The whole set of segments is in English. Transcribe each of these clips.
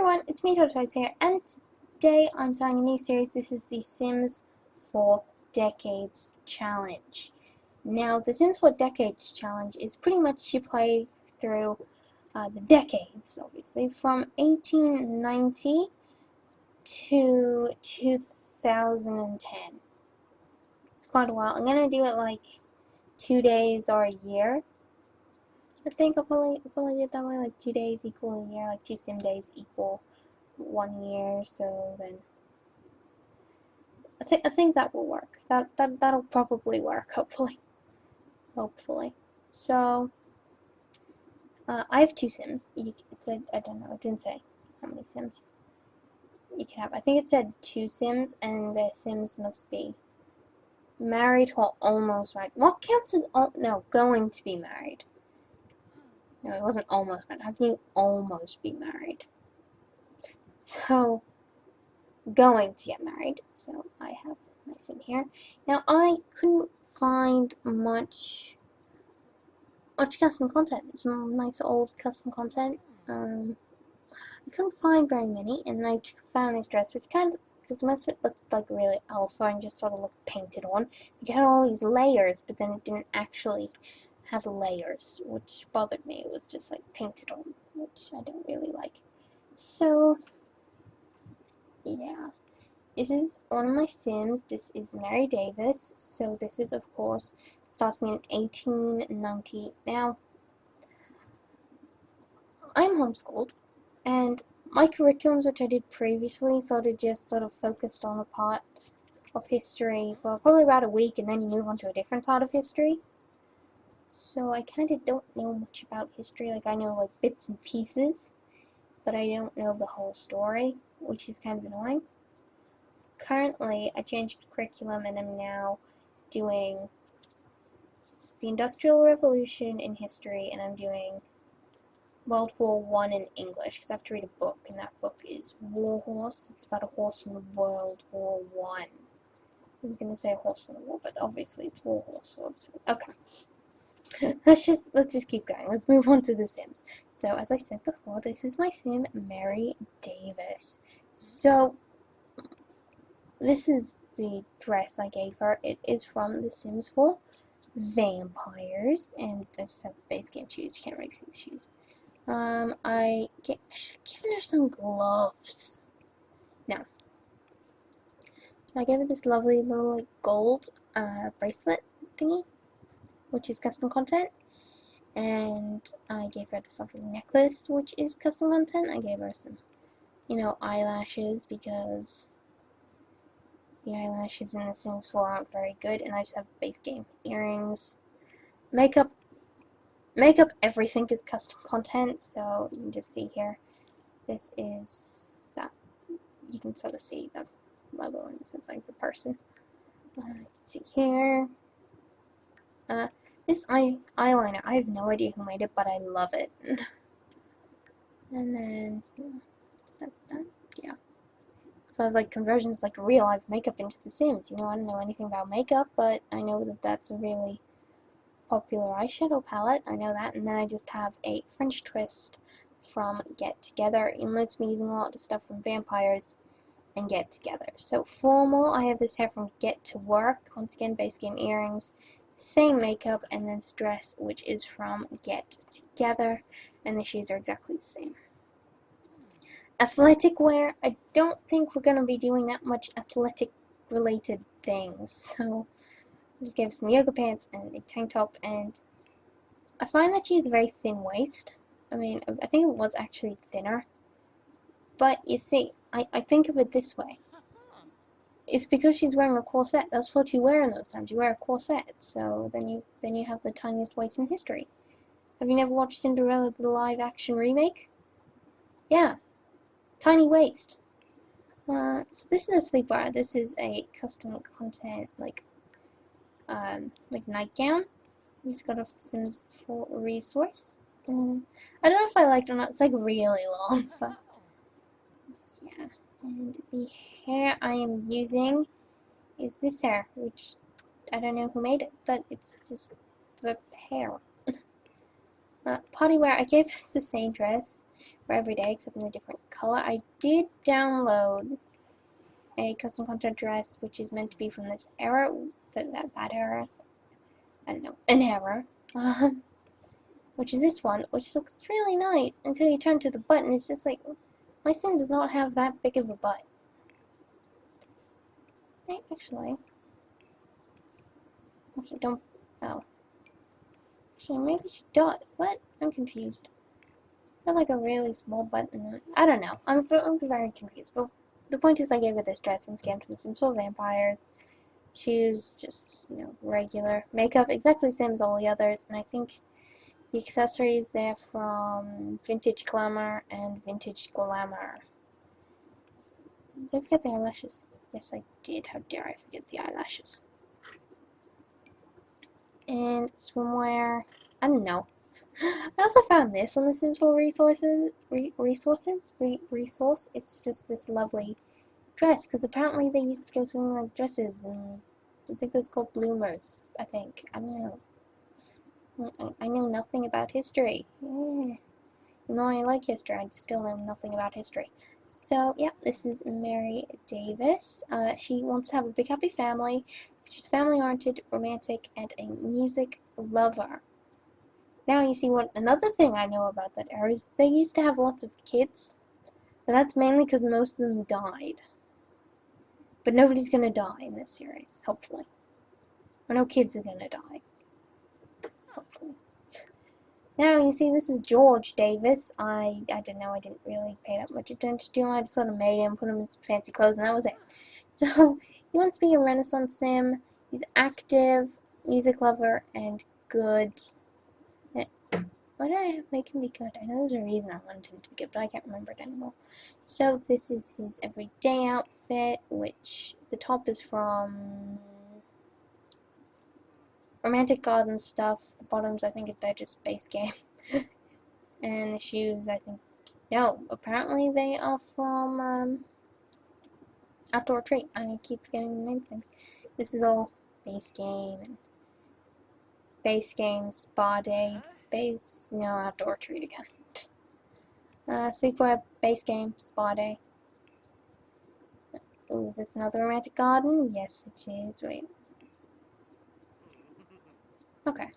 everyone, it's me, Toyahtoys here, and today I'm starting a new series. This is the Sims 4 Decades Challenge. Now, the Sims 4 Decades Challenge is pretty much you play through the decades, obviously, from 1890 to 2010. It's quite a while. I'm going to do it like 2 days or a year. I think I'll probably do it that way, like 2 days equal a year, like 2 sim days equal 1 year, so then I think that will work. That'll probably work, hopefully. So I have 2 sims. It said, I don't know, it didn't say how many sims you can have. I think it said 2 sims, and the sims must be married or almost married. What counts as going to be married? No, it wasn't almost married. How can you almost be married? So going to get married. So I have my sim here. Now I couldn't find much custom content. Some nice old custom content. I couldn't find very many, and I found this dress, which kind of, because most of it looked like really alpha and just sort of looked painted on. It had all these layers, but then it didn't actually have layers, which bothered me. It was just like painted on, which I don't really like. So yeah. This is one of my sims. This is Mary Davis. So this is, of course, starting in 1890. Now, I'm homeschooled, and my curriculums, which I did previously, sort of focused on a part of history for probably about a week, and then you move on to a different part of history. So I kind of don't know much about history. Like, I know like bits and pieces, but I don't know the whole story, which is kind of annoying. Currently, I changed curriculum and I'm now doing the Industrial Revolution in history, and I'm doing World War I in English, because I have to read a book, and that book is War Horse. It's about a horse in World War I. I was going to say a horse in the war, but obviously it's War Horse. So okay. let's just keep going. Let's move on to the Sims. So, as I said before, this is my sim, Mary Davis. So, this is the dress I gave her. It is from The Sims 4 Vampires, and I just have base game shoes. You can't really see the shoes. I should have given her some gloves. No. I gave her this lovely little like gold bracelet thingy, which is custom content. And I gave her this lovely necklace, which is custom content. I gave her some, eyelashes, because the eyelashes in The Sims 4 aren't very good, and I just have base game earrings. Makeup, everything is custom content, so you can just see here. This is that. You can sort of see the logo, and this is like the person. You can see here. This eyeliner, I have no idea who made it, but I love it. And then, yeah. So I have like conversions like real life makeup into The Sims. I don't know anything about makeup, but I know that that's a really popular eyeshadow palette. I know that. And then I just have a French twist from Get Together. You'll notice me using a lot of stuff from Vampires and Get Together. So formal, I have this hair from Get to Work. Once again, base game earrings, same makeup, and then dress, which is from Get Together. And the shoes are exactly the same. Athletic wear, I don't think we're going to be doing that much athletic related things, so I just gave some yoga pants and a tank top, and I find that she has a very thin waist. I mean, I think it was actually thinner, but you see, I think of it this way. It's because she's wearing a corset. That's what you wear in those times. You wear a corset, so then you have the tiniest waist in history. Have you never watched Cinderella the live action remake? Yeah. Tiny waist. So this is a sleepwear. This is a custom content like nightgown. We just got off the Sims 4 resource. I don't know if I like it or not. It's like really long, but yeah. And the hair I am using is this hair, which I don't know who made it, but it's just the hair. Party wear, I gave it the same dress for every day except in a different color. I did download a custom content dress which is meant to be from this era, that era, I don't know, an era, which is this one, which looks really nice until you turn to the butt and it's just like, my sim does not have that big of a butt. Right, actually, don't, oh. Actually, maybe she does. What? I'm confused. I like a really small button. I don't know. I'm very confused. But the point is, I gave her this dress from Scam from the Sims 4 Vampires. Shoes, just, regular. Makeup, exactly the same as all the others. And I think the accessories, they're from Vintage Glamour and Vintage Glamour. Did I forget the eyelashes? Yes, I did. How dare I forget the eyelashes. And swimwear. I don't know. I also found this on the Sims 4 resource. It's just this lovely dress, because apparently they used to go swimming like dresses, and I think that's called bloomers, I think. I don't know. I know nothing about history. Yeah. No, I like history, I still know nothing about history. So, yeah, this is Mary Davis. She wants to have a big happy family. She's family-oriented, romantic, and a music lover. Now you see what another thing I know about that era is they used to have lots of kids, but that's mainly because most of them died. But nobody's gonna die in this series, hopefully. Or no kids are gonna die, hopefully. Now you see this is George Davis. I don't know, I didn't really pay that much attention to him. I just sort of made him, put him in some fancy clothes, and that was it. So he wants to be a Renaissance sim. He's active, music lover, and good. Why did I make him be good? I know there's a reason I wanted him to be good, but I can't remember it anymore. So this is his everyday outfit, which the top is from Romantic Garden stuff. The bottoms, I think they're just base game. And the shoes, I think, no, apparently they are from Outdoor Treat. I keep forgetting the names of things. This is all base game and base game, spa day, Outdoor Treat again. Sleepwear, base game, spa day. Oh, is this another Romantic Garden? Yes, it is. Wait. Okay.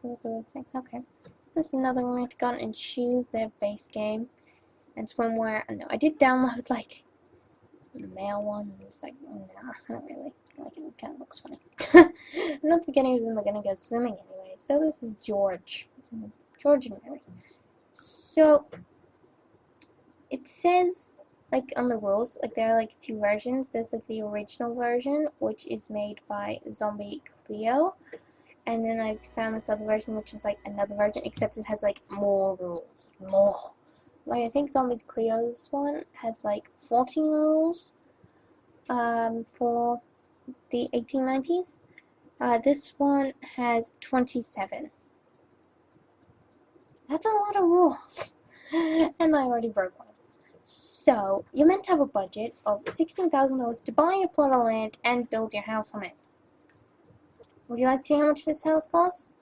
Okay. This is another Romantic Garden and shoes, their base game. And swimwear. No, I did download, like, the male one. And it's like, nah, I don't really like it. It kind of looks funny. I don't think any of them are going to go swimming anyway. So this is George. George and Mary. So, it says, like, on the rules, like, there are, like, two versions. There's, like, the original version, which is made by Zombie Cleo, and then I found this other version, which is, like, another version, except it has, like, more rules. More. Like, I think Zombie Cleo's one has, like, 14 rules, for the 1890s. This one has 27. That's a lot of rules. And I already broke one. So, you're meant to have a budget of $16,000 to buy a plot of land and build your house on it. Would you like to see how much this house costs?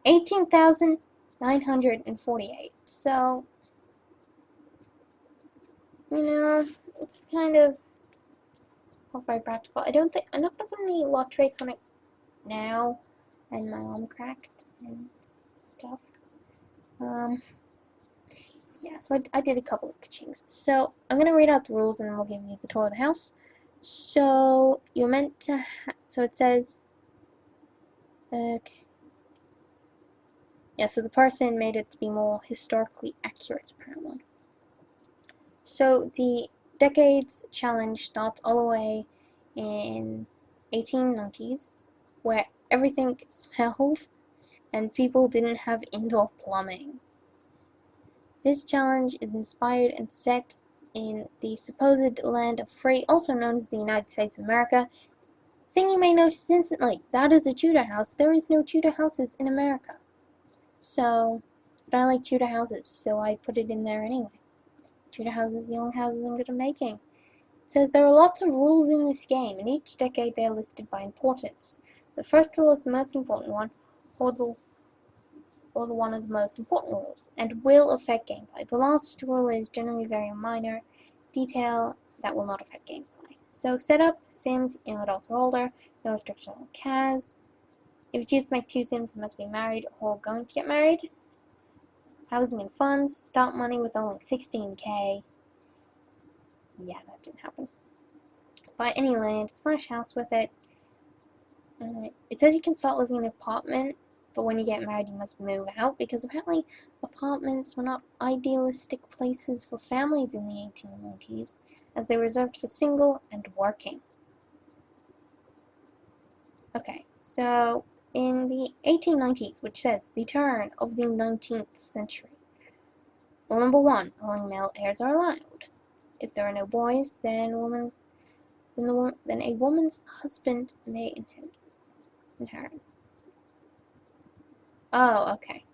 $18,948. So, it's kind of not very practical. I'm not gonna put any lot traits on it now, and my arm cracked and stuff. Yeah, so I did a couple of kachings. So, I'm going to read out the rules and then we'll give you the tour of the house. So, you're meant to so it says, okay. Yeah, so the person made it to be more historically accurate, apparently. So, the decades challenge starts all the way in 1890s, where everything smelled and people didn't have indoor plumbing. This challenge is inspired and set in the supposed land of free, also known as the United States of America. Thing you may notice instantly, that is a Tudor house. There is no Tudor houses in America. So, but I like Tudor houses, so I put it in there anyway. Tudor houses are the only houses I'm good at making. It says there are lots of rules in this game, and each decade they are listed by importance. The first rule is the most important one, or one of the most important rules, and will affect gameplay. The last rule is generally very minor detail that will not affect gameplay. So setup, Sims, young adults or older, no restriction on CAS. If you choose to make 2 Sims, they must be married or going to get married. Housing and funds, start money with only 16k. Yeah, that didn't happen. Buy any land / house with it. It says you can start living in an apartment, but when you get married you must move out, because apparently apartments were not idealistic places for families in the 1890s, as they were reserved for single and working. Okay, so in the 1890s, which says the turn of the 19th century, rule number 1, only male heirs are allowed. If there are no boys, then a woman's husband may inherit. Oh, okay.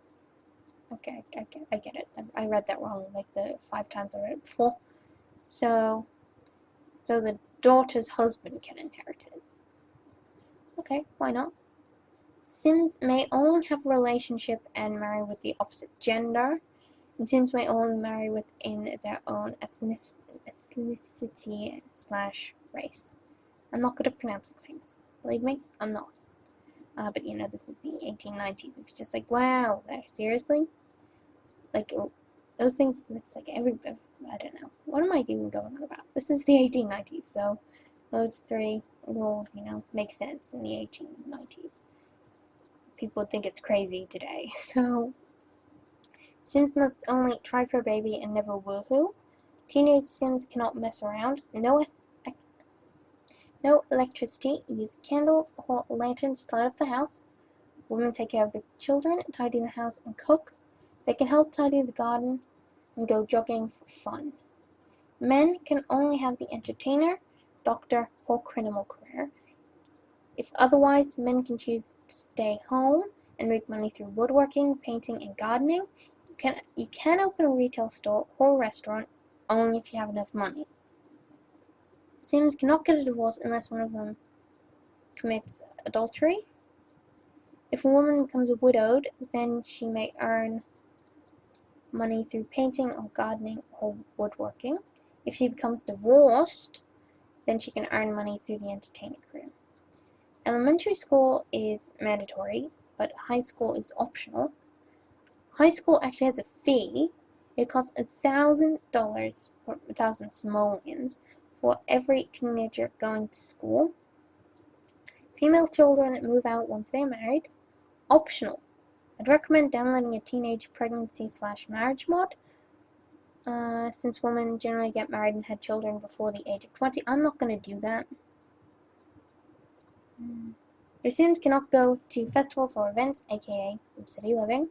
Okay, I get it. I read that wrong like the 5 times I read it before. So the daughter's husband can inherit it. Okay, why not? Sims may only have a relationship and marry with the opposite gender, and Sims may only marry within their own ethnicity / race. I'm not good at pronouncing things. Believe me, I'm not. But you know, this is the 1890s. It's just like, wow, seriously? Like, those things, it's like I don't know. What am I even going on about? This is the 1890s, so those 3 rules, you know, make sense in the 1890s. People would think it's crazy today. So, Sims must only try for a baby and never woohoo. Teenage Sims cannot mess around. No electricity. Use candles or lanterns to light up the house. Women take care of the children, tidy the house, and cook. They can help tidy the garden and go jogging for fun. Men can only have the entertainer, doctor, or criminal career. If otherwise, men can choose to stay home and make money through woodworking, painting, and gardening. You can open a retail store or restaurant only if you have enough money. Sims cannot get a divorce unless one of them commits adultery. If a woman becomes widowed, then she may earn money through painting or gardening or woodworking. If she becomes divorced, then she can earn money through the entertainment career. Elementary school is mandatory, but high school is optional. High school actually has a fee. It costs $1,000 or 1,000 simoleons for every teenager going to school. Female children move out once they are married. Optional. I'd recommend downloading a teenage pregnancy / marriage mod, since women generally get married and had children before the age of 20. I'm not going to do that. Your Sims cannot go to festivals or events, aka city living.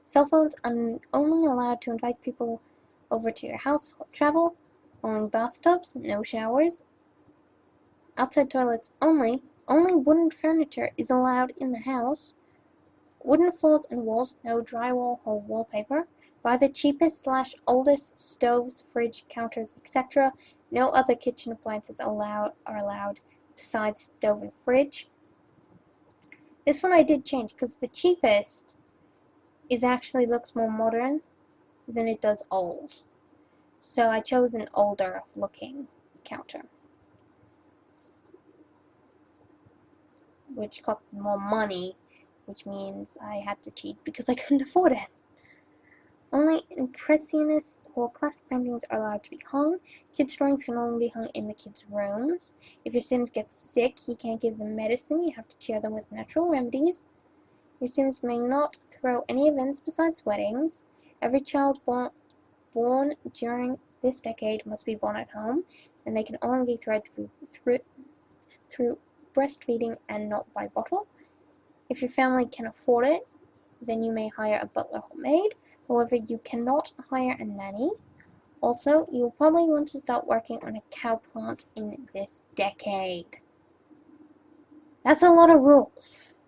Cell phones are only allowed to invite people over to your house or travel. Only bathtubs, no showers. Outside toilets only. Only wooden furniture is allowed in the house. Wooden floors and walls, no drywall or wallpaper. Buy the cheapest / oldest stoves, fridge, counters, etc. No other kitchen appliances are allowed besides stove and fridge. This one I did change because the cheapest actually looks more modern than it does old. So I chose an older looking counter, which cost more money, which means I had to cheat because I couldn't afford it. Only impressionist or classic paintings are allowed to be hung. Kids' drawings can only be hung in the kids' rooms. If your Sims get sick, you can't give them medicine. You have to cure them with natural remedies. Your Sims may not throw any events besides weddings. Every child born during this decade must be born at home, and they can only be thread through breastfeeding and not by bottle. If your family can afford it, then you may hire a butler or maid. However, you cannot hire a nanny. Also, you will probably want to start working on a cow plant in this decade. That's a lot of rules.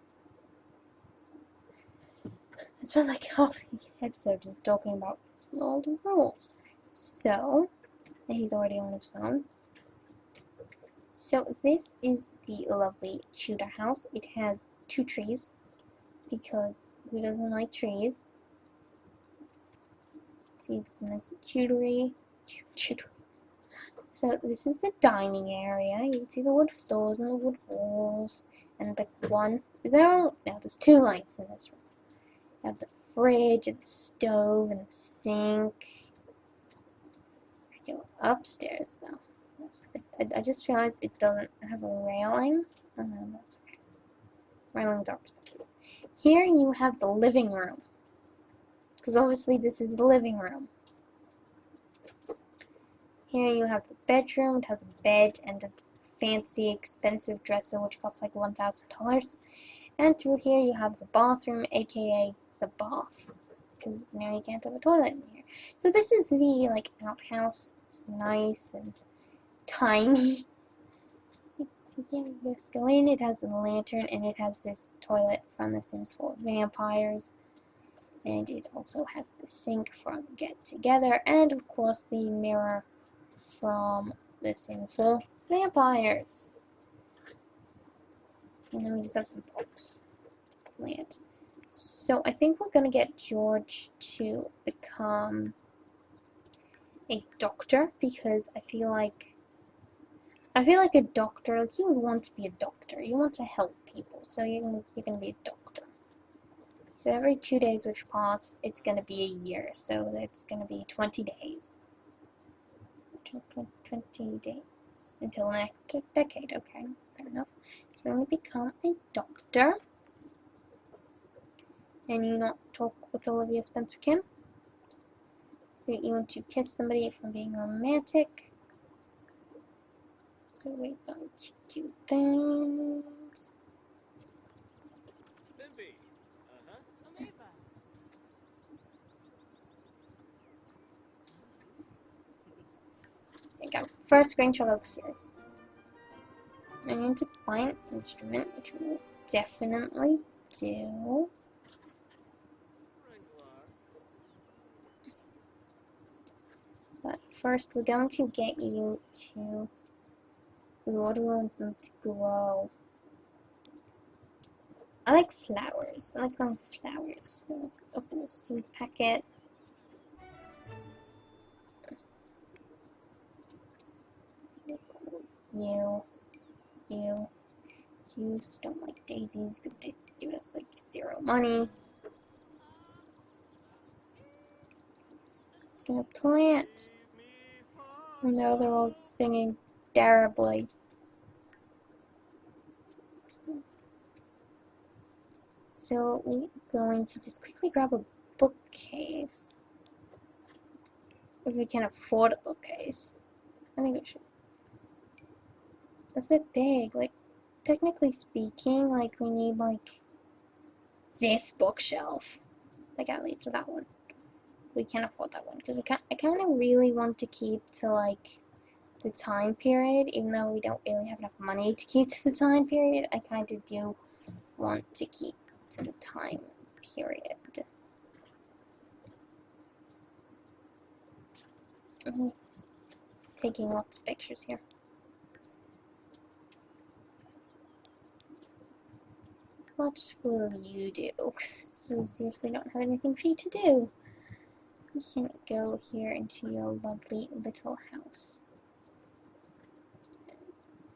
I spent like half the episode just talking about all the rules. So, he's already on his phone. So this is the lovely Tudor house. It has 2 trees, because who doesn't like trees? see it's nice chutery. So this is the dining area. You can see the wood floors and the wood walls. And the one, is there all, no, there's 2 lights in this room. You have the fridge and the stove and the sink. I go upstairs though. I just realized it doesn't have a railing. That's okay. Railings are expensive. Here you have the living room. Because obviously this is the living room. Here you have the bedroom. It has a bed and a fancy, expensive dresser, which costs like $1,000. And through here you have the bathroom, aka the bath, because now you can't have a toilet in here. So this is the outhouse. It's nice and tiny. So yeah, you just go in. It has a lantern and it has this toilet from The Sims 4 Vampires. And it also has the sink from Get Together, and of course the mirror from The Sims 4 Vampires. And then we just have some books to plant. So I think we're gonna get George to become a doctor, because I feel like a doctor, like you would want to be a doctor. You want to help people, so you're gonna be a doctor. So every 2 days which pass, it's gonna be a year. So that's gonna be 20 days. 20 days until the next decade. Okay, fair enough. So we're going to become a doctor. And you not talk with Olivia Spencer Kim. So you want to kiss somebody from being romantic. So we're going to do that. There you go. First screenshot of the series. I need to buy an instrument, which we will definitely do. But first, we're going to get you to. What do we want them to grow? I like flowers. I like growing flowers. So open the seed packet. You don't like daisies because daisies give us like 0 money. Gonna plant. No, they're all singing terribly. So we're going to just quickly grab a bookcase. If we can afford a bookcase. I think we should. That's a bit big. Like, technically speaking, like, we need, like, this bookshelf. Like, at least with that one. We can't afford that one. Because I kind of really want to keep to, like, the time period. Even though we don't really have enough money to keep to the time period, I kind of do want to keep to the time period. It's taking lots of pictures here. What will you do? We seriously don't have anything for you to do. You can go here into your lovely little house.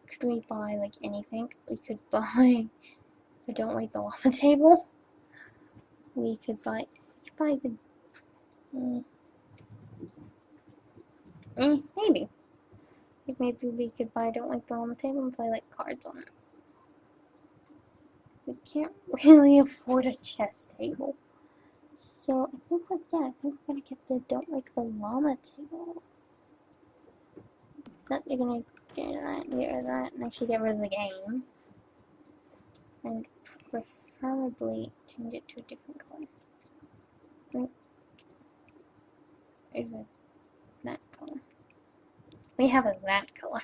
Could we buy like anything? We could buy. I don't like the llama table. We could buy the. Maybe. Like maybe we could buy. I don't like the llama table and play like cards on it. We can't really afford a chess table. So I think I think we're gonna get the don't like the llama table. That you're gonna do that, get rid of that, and actually get rid of the game. And preferably change it to a different color. Over that color. We have that color.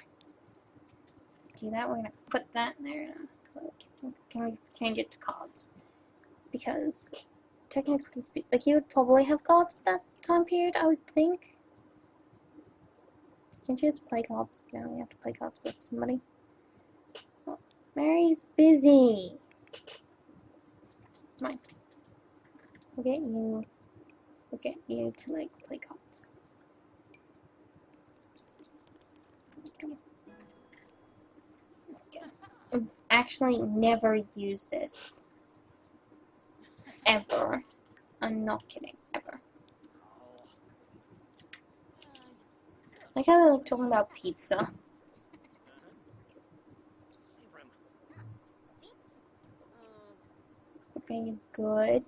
Do that, we're gonna put that in there. Can we change it to cards? Because technically speaking, like you would probably have cards at that time period, I would think. Can't you just play cards? No, we have to play cards with somebody. Well, Mary's busy. Come on. We'll get you. We'll get you to like play cards. Come on. Okay. I've actually never used this. Ever. I'm not kidding. Ever. I kind of like talking about pizza. Okay, you good?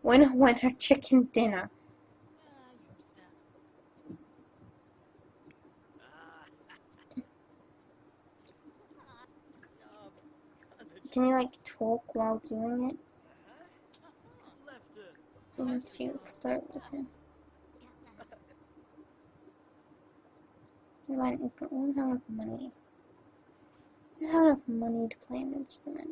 Winner chicken dinner. Can you like talk while doing it? Once you start with him. I don't have enough money. I don't have enough money to play an instrument.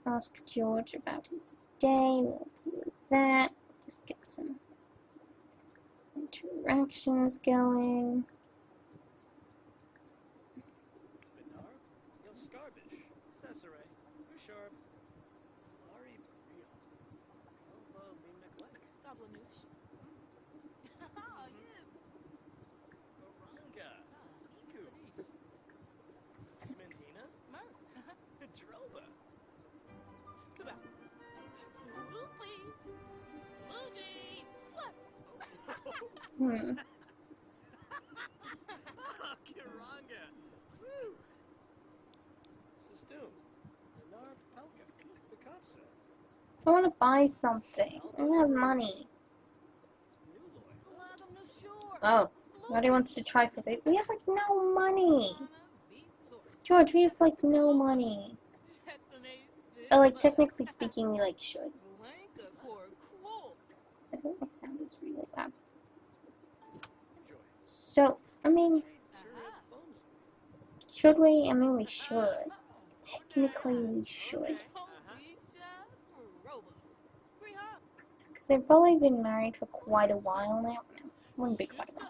Ask George about his day. We'll do that. Just get some interactions going. I want to buy something. I don't have money. Oh, nobody wants to try for big. We have like no money. George, we have like no money. Oh, like technically speaking, we like should. I think my sound is really loud. So, I mean, should we? I mean, we should. Technically, we should. Because they've probably been married for quite a while now. No, wouldn't be quite a while.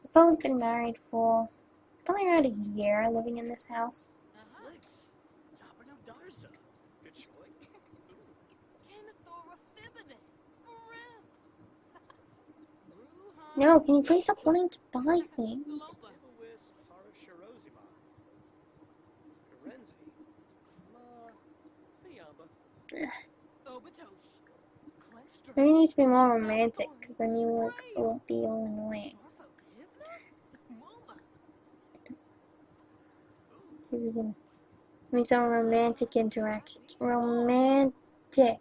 They've probably been married for probably around a year living in this house. No, can you please stop wanting to buy things? We need to be more romantic, because then you won't be all annoying. See if we can make some romantic interactions. Romantic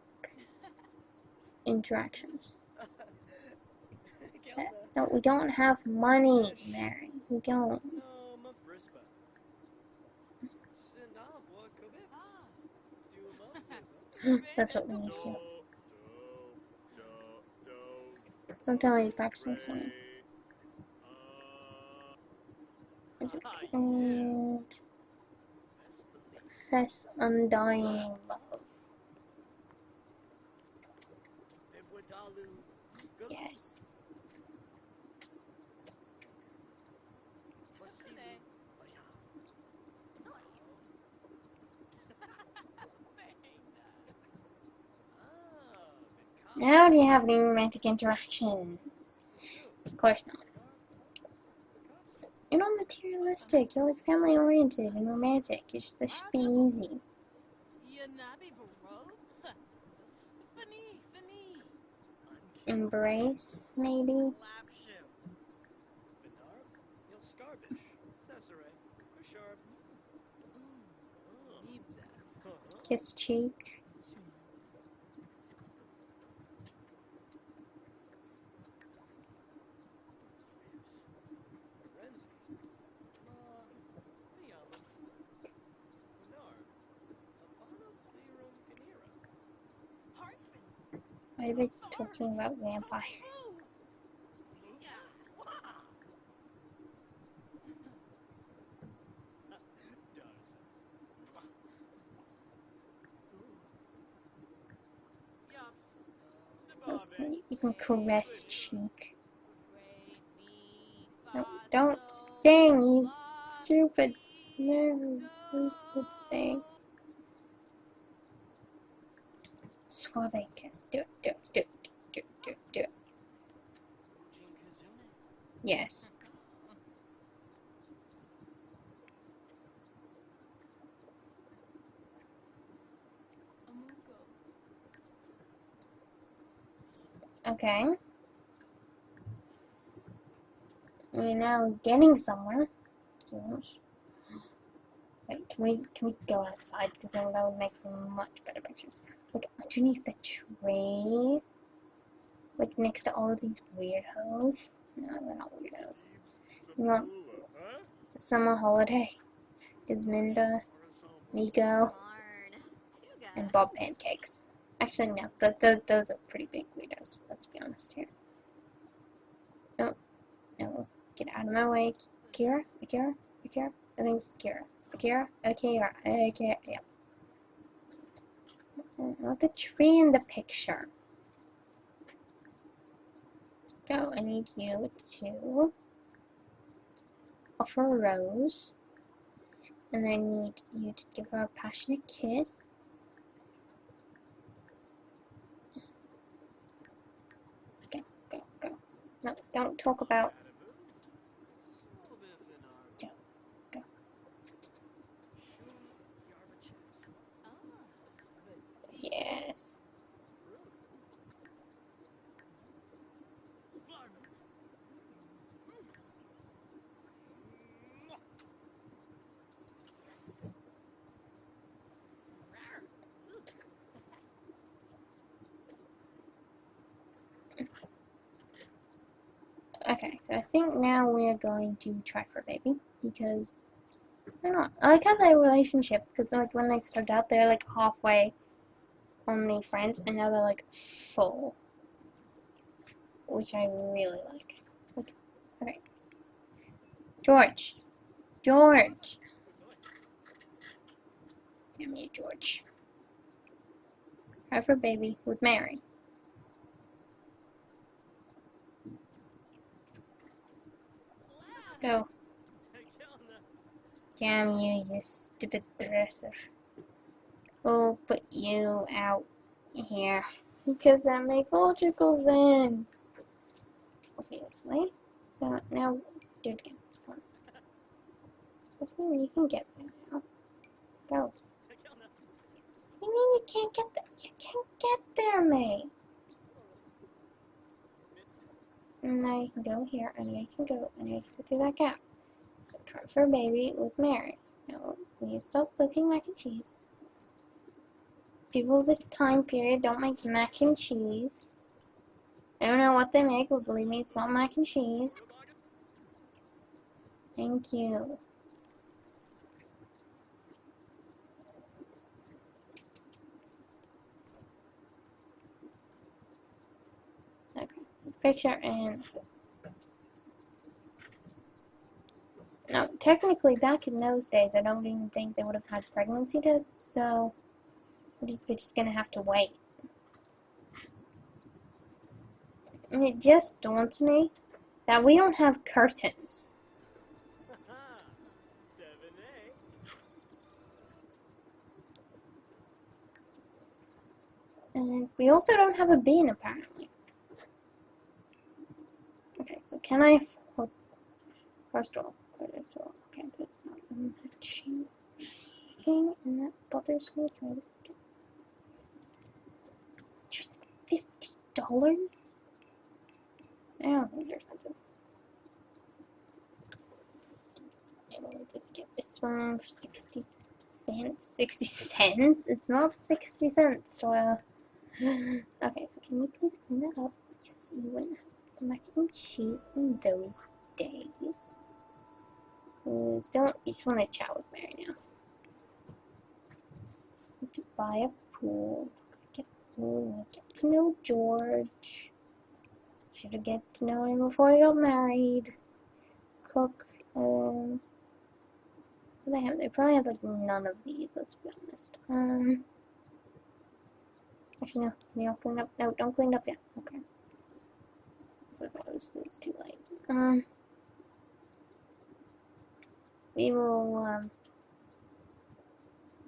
interactions. No, we don't have money, Mary. We don't. That's what we need to do. Don't tell me he's practicing singing. And profess undying love. Yes. Now do you have any romantic interactions? Of course not. You're not materialistic. You're like family oriented and romantic. This should be easy. Embrace, maybe? Kiss cheek. Why are they talking about vampires? You can caress cheek. No, don't sing, you stupid nerd. Please don't sing. Suave kiss. Do it, do it, do it, do it, do it, do it. Yes. Okay. We're now getting somewhere. Wait, can we go outside? Because then that would make for much better pictures. Like underneath the tree. Like next to all of these weirdos. No, they're not weirdos. You want summer holiday? Isminda, Miko, and Bob Pancakes. Actually, no, those are pretty big weirdos. Let's be honest here. No, no, get out of my way, Akira, Akira, Akira. I think it's Akira, Akira, Akira, Akira. Yeah. Not the tree in the picture. Go. I need you to offer a rose, and then I need you to give her a passionate kiss. Go, go, go. No, don't talk about. Go, go. Yes. Okay, so I think now we're going to try for a baby, because I don't know. I like how their relationship, because like when they started out, they're like halfway only friends, and now they're like full, which I really like. Like, okay, George, George, damn you, George. Try for a baby with Mary. Go. Damn you, you stupid dresser. We'll put you out here. Because that makes logical sense. Obviously. So now, do it again. Come on. You can get there now. Go. You mean you can't get there? You can get there, mate. And now you can go here, and now you can go, and now you can go through that gap. So try for a baby with Mary. Now, when you stop looking mac and cheese, people this time period don't make mac and cheese. I don't know what they make, but believe me, it's not mac and cheese. Thank you. Okay, picture and no, technically back in those days, I don't even think they would have had pregnancy tests, so we're just gonna have to wait. And it just dawned on me that we don't have curtains. And we also don't have a bin, apparently. Okay, so can I afford... First of all, okay, that's not a matching thing, and that bothers me. Can I just get $50? Oh, these are expensive. And we'll just get this one for 60 cents. 60 cents? It's not 60 cents, Toya. Okay, so can you please clean that up? Because you wouldn't have the mac and cheese in those days. You just want to chat with Mary now. Need to buy a pool. Get to know George. Should have get to know him before he got married. Cook. They probably have like none of these. Let's be honest. Actually, no. You don't clean up. No, don't clean up yet. Okay. So I thought it's too late. We will.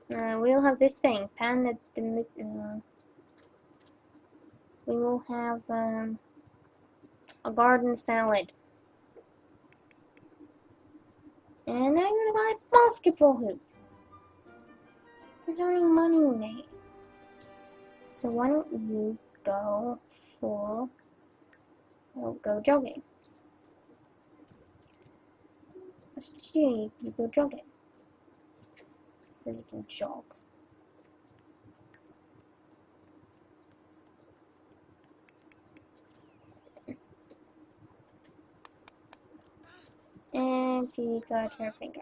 We'll have this thing. Pan at the we will have a garden salad. And I'm gonna buy a basketball hoop. We're having money, mate. So why don't you go go jogging? That's what you do, you go jogging. It says you can jog. And she got her finger.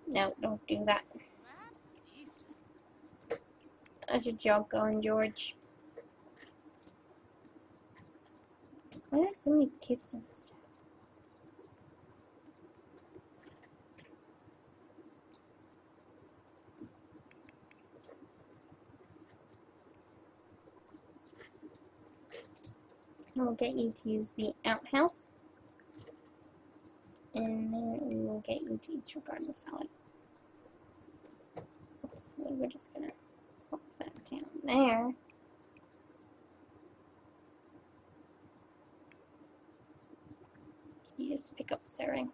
No, don't do that. I should jog going, George. Why are there so many kids in this town? We'll get you to use the outhouse. And then we will get you to eat your garden salad. So we're just gonna plop that down there. Can you just pick up Sarah?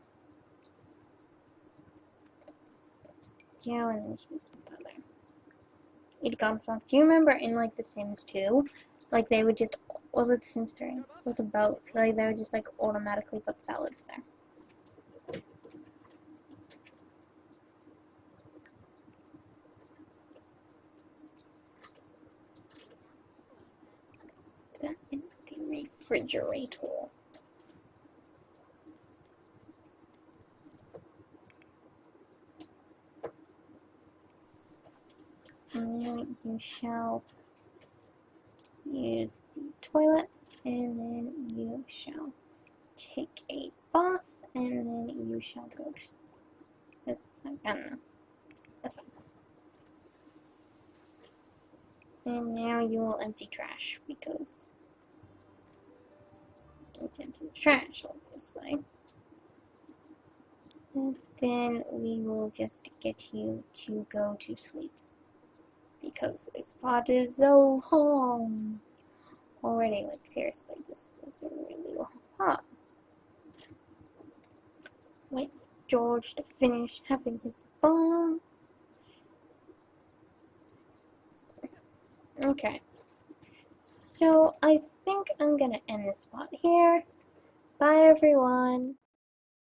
Yeah, and then you can just put that there. Eat garden salad. Do you remember in like The Sims 2? Like they would just, was it The Sims 3? With the boat, like they would just like automatically put salads there. That in the refrigerator. And then you shall use the toilet, and then you shall take a bath, and then you shall go to it's like, I don't know. That's all. And now you will empty trash because it's empty trash, obviously. And then we will just get you to go to sleep because this part is so long already. Like seriously, this is a really long part. Wait for George to finish having his bath. Okay. So I think I'm gonna end this part here. Bye everyone.